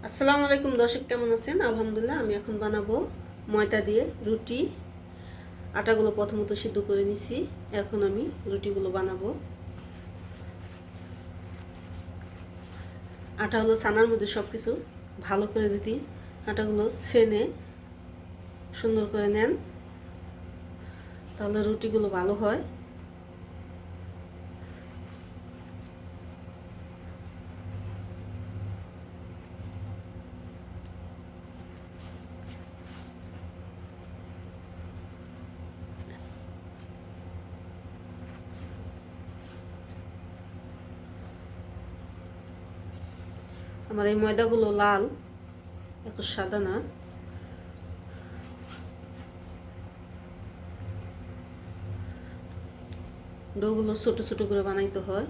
আসসালামু আলাইকুম দর্শক, কেমন আছেন? আলহামদুলিল্লাহ। আমি এখন বানাবো ময়দা দিয়ে রুটি। আটাগুলো প্রথমত সিদ্ধ করে নিছি, এখন আমি রুটিগুলো বানাবো। আটা হলো ছানার মধ্যে সব কিছু ভালো করে যদি আটাগুলো ছেনে সুন্দর করে নেন তাহলে রুটিগুলো ভালো হয়। আমার এই ময়দাগুলো লাল, একটু সাদা না। ডোগুলো ছোট ছোট করে বানাইতে হয়।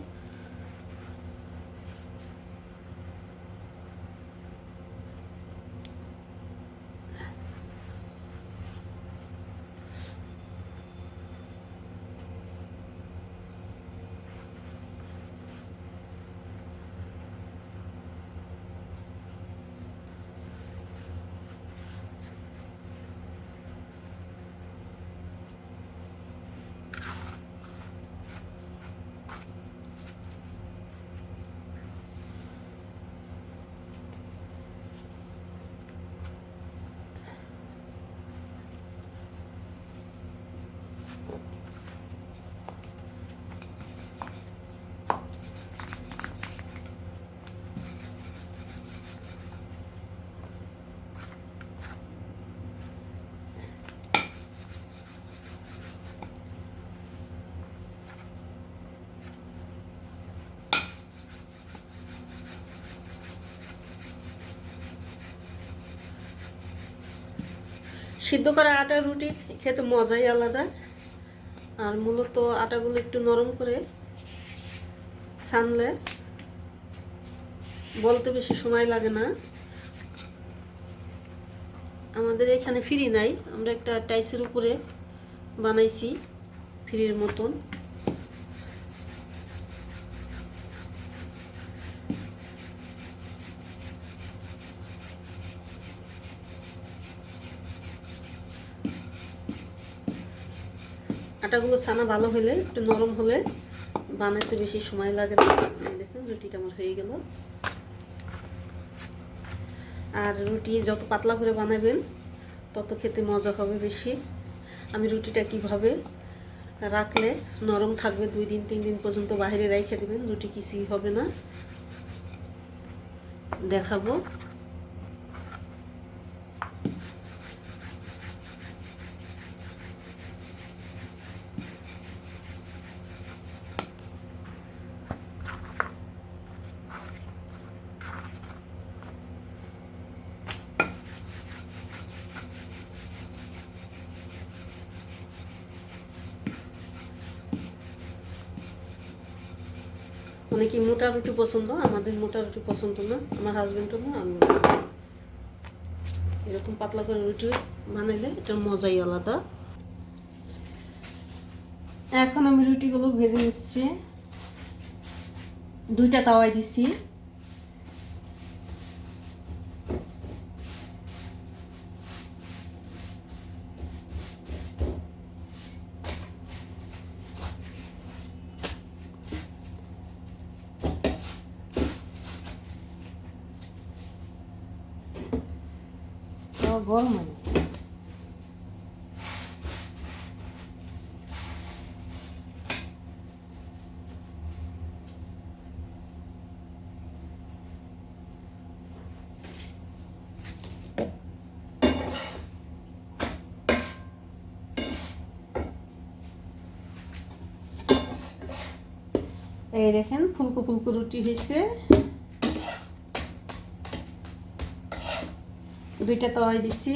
সিদ্ধ করা আটার রুটি খেতে মজাই আলাদা। আর মূলত আটাগুলো একটু নরম করে ছানলে বলতে বেশি সময় লাগে না। আমাদের এখানে ফ্রি নাই, আমরা একটা টাইসের উপরে বানাইছি ফ্রির মতন। আটাগুলো ছানা ভালো হলে, একটু নরম হলে বানাইতে বেশি সময় লাগে না। দেখেন রুটিটা আমার হয়ে গেল। আর রুটি যত পাতলা করে বানাবেন তত খেতে মজা হবে বেশি। আমি রুটিটা কিভাবে রাখলে নরম থাকবে 2 দিন 3 দিন পর্যন্ত বাইরে রেখে দেবেন, রুটি কিছুই হবে না, দেখাবো। অনেকে মোটা রুটি পছন্দ, আমাদের মোটা রুটি পছন্দ না, আমার হাজবেন্ডও না, আমি এরকম পাতলা করে রুটি বানাইলে এটার মজাই আলাদা। এখন আমি রুটিগুলো ভেজে নিচ্ছি, 2টা তাওয়ায় দিচ্ছি। গরম হয়। এই দেখেন ফুলকো ফুলকো রুটি হয়েছে। 2টা তাওয়ায় দিচ্ছি।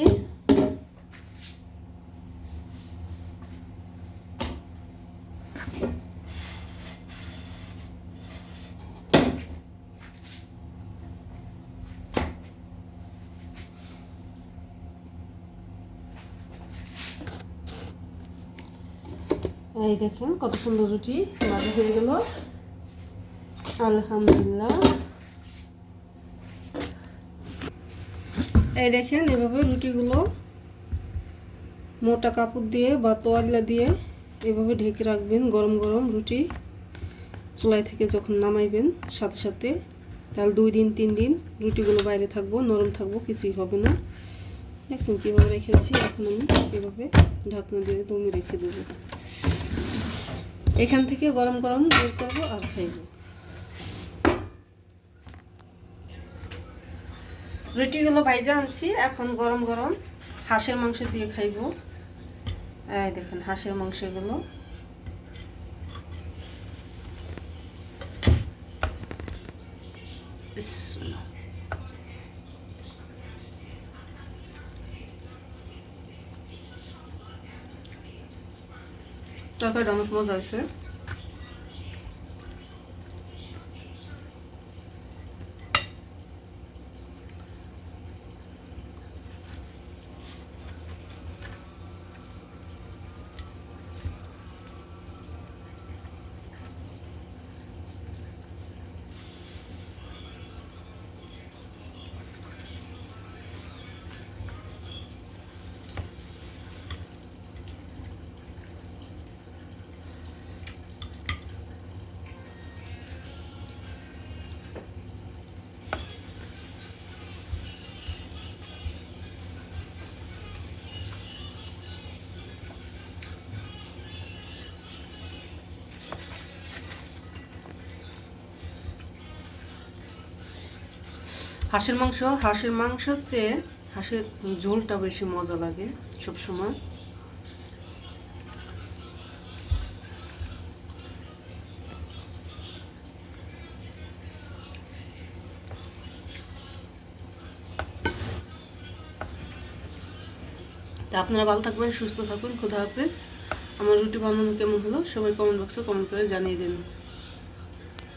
এই দেখেন কত সুন্দর রুটি ভাজা হয়ে গেল, আলহামদুলিল্লাহ। এই দেখেন এভাবে রুটিগুলো মোটা কাপড় দিয়ে বা তোয়াল্লা দিয়ে এভাবে ঢেকে রাখবেন। গরম গরম রুটি চুলাই থেকে যখন নামাইবেন সাথে সাথে, তাহলে 2 দিন 3 দিন রুটিগুলো বাইরে থাকবো, নরম থাকবো, কিছুই হবে না। দেখছেন কীভাবে রেখেছি। এখন আমি এভাবে ঢাকনা দিয়ে দমে রেখে দেবো। এখান থেকে গরম গরম বের করবো আর খাইব। রুটিগুলো ভাইজা আনছি, এখন গরম গরম হাঁসের মাংস দিয়ে খাইব। এই দেখেন হাঁসের মাংসগুলো। তরকারিটা অনেক মজা আছে। হাঁসের মাংস চেয়ে হাঁসের ঝোলটা বেশি মজা লাগে সবসময়। তা আপনারা ভালো থাকবেন, সুস্থ থাকবেন। খোদা হাফেজ। আমার রুটি বানানো কেমন হলো সবাই কমেন্ট বক্সে কমেন্ট করে জানিয়ে দিন।